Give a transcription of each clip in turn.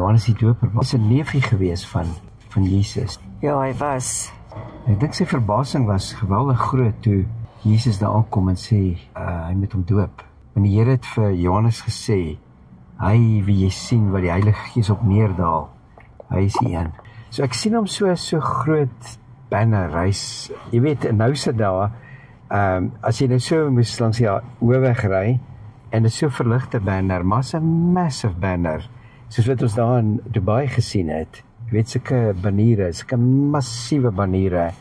Johannes die Doper was 'n neefie gewees van Jesus. Ja, hy was. Ek dink sy verbasing was geweldig groot toe Jesus daar aankom en sê, hy moet hom doop. En die Here het vir Johannes gesê, hy wie jy sien wat die Heilige Gees op neerdaal, hy is die een. So ek sien hom so groot banner, hy's, jy weet, nou sit daar, as jy nou so moes langs die hoofweg ry, en dit is so verligte banner, maar is 'n massive banner, soos wat ons daar in Dubai gesien het. Jy weet, sulke baniere, sulke massiewe baniere,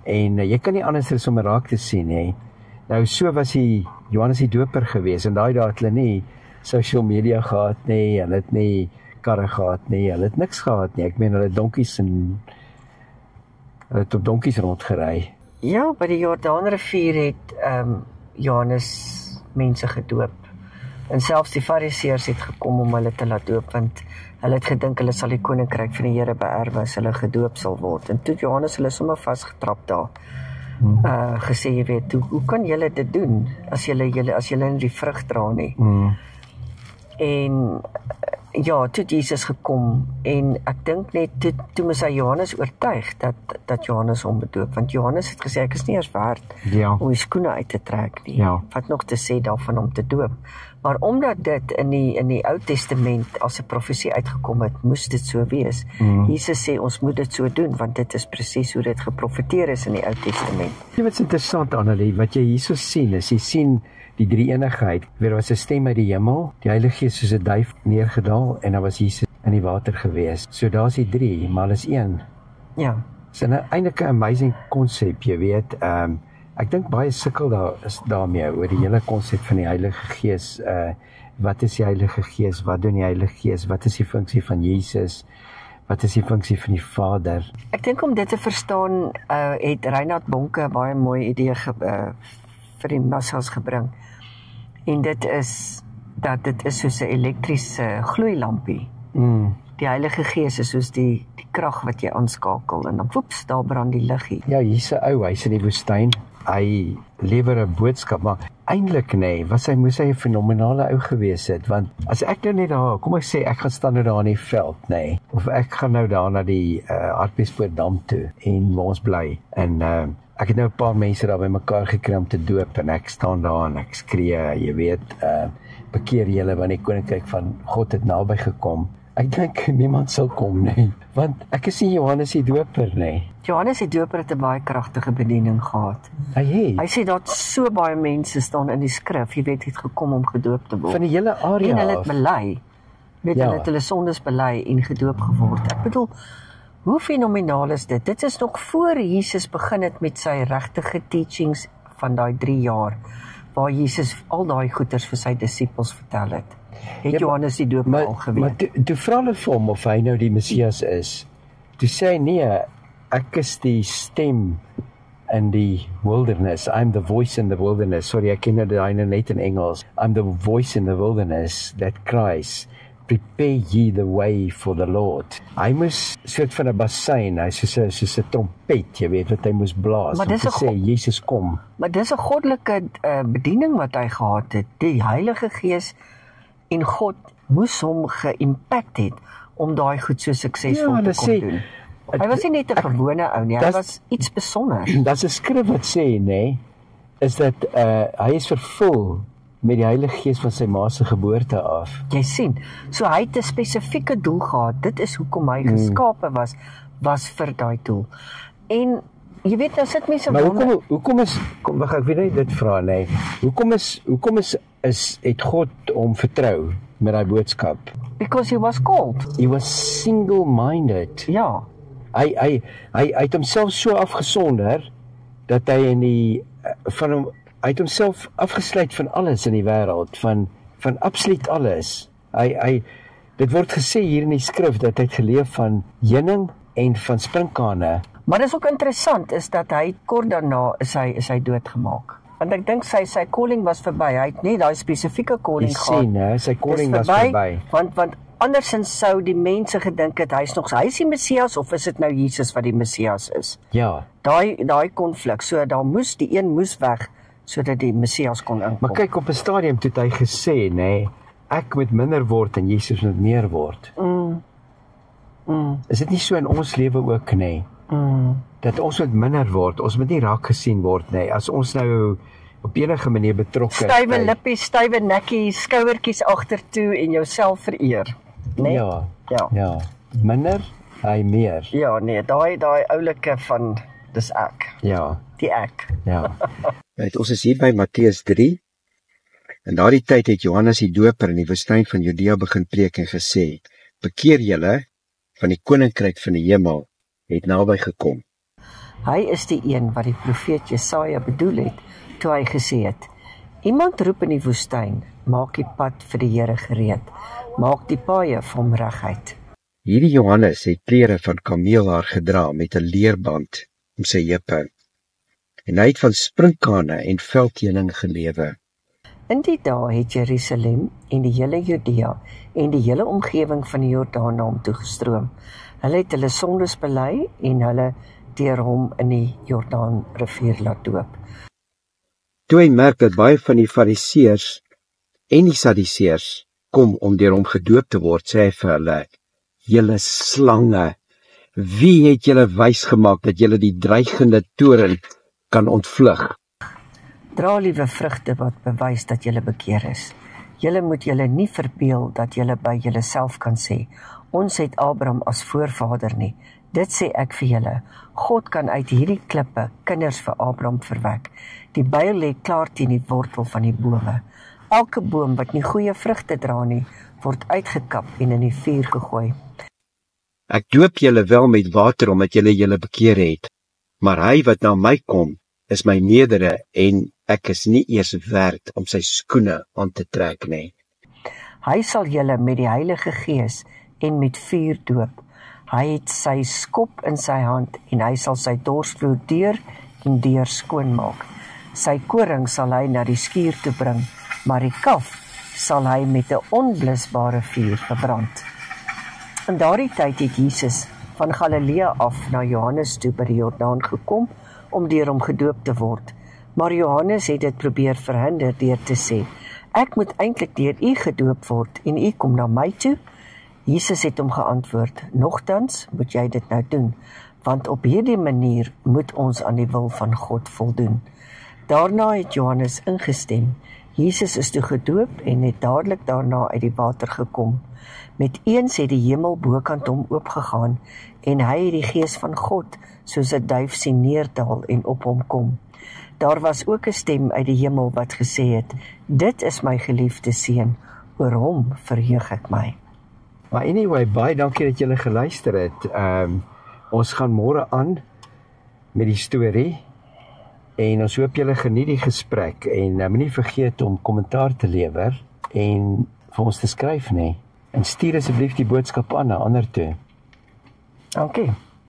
en jy kan nie anders as om raak te sien, hè. Nou, so was hy Johannes die Doper gewees, en daai dae het hulle nie social media gehad nie, hulle het nie karre gehad nie, hulle het niks gehad nie, ek meen, hulle het donkies en hulle het op donkies rondgery. Ja, by die Jordaanrivier het Johannes mense gedoop. En selfs die fariseërs het gekom om hulle te laat doop, want hulle het gedink hulle sal die koninkryk van die Here beerwe as hulle gedoop sal word. En toe Johannes hulle sommer vasgetrap daar. Gesê, jy weet, hoe kan julle dit doen as julle nie die vrug dra nie? En ja, toe Jesus gekom, en ek dink net, toe moes hy Johannes oortuig, dat Johannes hom bedoop, want Johannes het gesê, ek is nie eers werd om die skoene uit te trek nie, wat nog te sê daarvan om te doop, maar omdat dit in die Ou Testament as 'n profesie uitgekom het, moes dit so wees. Jesus sê, ons moet dit so doen, want dit is presies hoe dit geprofeteer is in die Ou Testament. Wat is interessant, Annelie, wat jy hierso sien, is jy sien die drie-eenigheid. Weer was 'n stem uit die hemel, die Heilige Gees soos 'n duif neergedaal, en dan was Jesus in die water gewees. So daar's die drie, maar is een. Ja. Dis eintlik 'n amazing konsep, jy weet. Ek dink baie sukkel daarmee oor die hele konsep van die Heilige Gees. Wat is die Heilige Gees? Wat doen die Heilige Gees? Wat is die funksie van Jesus? Wat is die funksie van die Vader? Ek dink om dit te verstaan, het Reinhard Bonke 'n baie mooi idee vir die massas gebring. En dit is dat dit is soos 'n elektriese gloeilampie. Die Heilige Gees is soos die krag wat jy aanskakel, en dan woeps, daar brand die liggie. Ja, hier's 'n ou, hy's in die woestyn. Hy lewer 'n boodskap, maar eintlik moes hy 'n fenomenale ou gewees het, want as ek nou net daar, kom ek sê, ek gaan staan nou daar in die veld, of ek gaan nou daar na die Hartbeespoortdam toe, en waar ons bly, en ek het nou 'n paar mense daar by mekaar gekry om te doop, en ek staan daar en ek skree, jy weet, bekeer julle, want die koninkryk van God het naby gekom. Ek dink niemand sal kom nie, want ek is nie Johannes die Doper nie. Johannes die Doper het 'n baie kragtige bediening gehad. Hy sê dat so baie mense staan in die skrif, jy weet, het gekom om gedoop te word. Van die hele area. En hulle het bely. Hulle het hulle sondes bely en gedoop geword. Ek bedoel, hoe fenomenaal is dit? Dit is nog voor Jesus begin het met sy regtige teachings van daai 3 jaar, waar Jesus al daai goeters vir sy disippels vertel het. Het Johannes die Doper al geweet. Maar toe vra hulle vir hom of hy nou die Messias is. Toe sê hy, nee, ek is die stem in die wilderness. I'm the voice in the wilderness. Sorry, ek ken dit net in Engels. I'm the voice in the wilderness that cries, prepare ye the way for the Lord. Hy moes soort van 'n bassein, hy soos 'n trompet, jy weet, wat hy moes blaas, om te sê, Jesus kom. Maar dis 'n goddelike bediening wat hy gehad het. Die Heilige Gees en God moes hom ge-impact het om daai goed so suksesvol te kon doen. Hy was nie net 'n gewone ou nie, hy was iets besonders. Daar's 'n skrif wat sê, is dat hy is vervul met die Heilige Gees van sy ma se geboorte af. Jy sien, so hy het 'n spesifieke doel gehad. Dit is hoekom hy geskape was vir daai doel. En jy weet, nou sit mense maar hoekom ek weet net dit vra, hoekom het God hom vertrou met daai boodskap? Because he was called. He was single-minded. Ja. Hy het homself so afgesonder, dat hy hy het homself afgesluit van alles in die wêreld, van absoluut alles. Dit word gesê hier in die skrif, dat hy het geleef van heuning en van sprinkane. Maar dit is ook interessant, is dat hy kort daarna is hy doodgemaak. Want ek dink sy calling was verby. Hy het nie daai spesifieke calling gehad. Sy calling was verby. Want andersins sou die mense gedink het, hy is die Messias, of is dit nou Jesus wat die Messias is? Ja. Daai konflik, so daar die een moes weg, sodat die Messias kon inkom. Maar kyk, op 'n stadium toe het hy gesê, ek moet minder word en Jesus moet meer word. Is dit nie so in ons lewe ook nie? Dat ons moet minder word, ons moet nie raak gesien word nie. As ons nou op enige manier betrokke is. Stywe lippies, stywe nekkies, skouertjies agtertoe en jouself vereer, né? Ja. Minder, hy meer. Ja, nee, daai oulike van dis ek. Ja. Die ek. Ja. Ons is hier by Matteus 3. In daardie tyd het Johannes die Doper in die woestyn van Judea begin preek en gesê: "Bekeer julle, van die koninkryk van die hemel het naby gekom." Hy is die een wat die profeet Jesaja bedoel het toe hy gesê het: "Iemand roep in die woestyn, maak die pad vir die Here gereed, maak die paaie vir hom reguit." Hierdie Johannes het klere van kameelhaar gedra met 'n leerband om sy heupe. En hy het van sprinkane en veldheuning gelewe. In die dae het Jerusalem en die hele Judea en die hele omgewing van die Jordaan na hom toe gestroom. Hulle het hulle sondes bely en hulle deur hom in die Jordaan rivier laat doop. Toe hy merk dat baie van die Fariseërs en die Sadduseërs kom om deur hom gedoop te word, sê hy vir hulle: "Julle slange, wie het julle wys gemaak dat julle die dreigende toren kan ontvlug? Dra liewe vrugte wat bewys dat julle bekeer is. Julle moet julle nie verbeel dat julle by julleself kan sê: ons het Abraham as voorvader nie. Dit sê ek vir julle, God kan uit hierdie klippe kinders vir Abraham verwek. Die byl lê klaar teen die wortel van die bome. Elke boom wat nie goeie vrugte dra nie, word uitgekap en in die vuur gegooi. Ek doop julle wel met water omdat julle bekeer het, maar hy wat na my kom, is my meerdere en ek is nie eers werd om sy skoene aan te trek nie. Hy sal julle met die Heilige Gees en met vuur doop. Hy het sy skop in sy hand en hy sal sy dorsvloer deur en deur skoonmaak. Sy koring sal hy na die skuur toe bring, maar die kaf sal hy met 'n onblusbare vuur verbrand. In daardie tyd het Jesus van Galilea af na Johannes toe by die Jordaan gekom om deur hom gedoop te word. Maar Johannes het dit probeer verhinder deur te sê: "Ek moet eintlik deur u gedoop word en u kom na my toe." Jesus het hom geantwoord: "Nogtans moet jy dit nou doen, want op hierdie manier moet ons aan die wil van God voldoen." Daarna het Johannes ingestem. Jesus is toe gedoop en het dadelik daarna uit die water gekom. Met eens het die hemel bokant hom oopgegaan en hy het die Gees van God soos 'n duif sien neerdal en op hom kom. Daar was ook 'n stem uit die hemel wat gesê het: "Dit is my geliefde seun, oor hom verheug ek my." Maar anyway, baie dankie dat julle geluister het. Ons gaan môre aan met die storie en ons hoop julle geniet die gesprek en moenie vergeet om kommentaar te lewer en vir ons te skryf nie. En stuur asseblief die boodskap aan na ander toe. Dankie.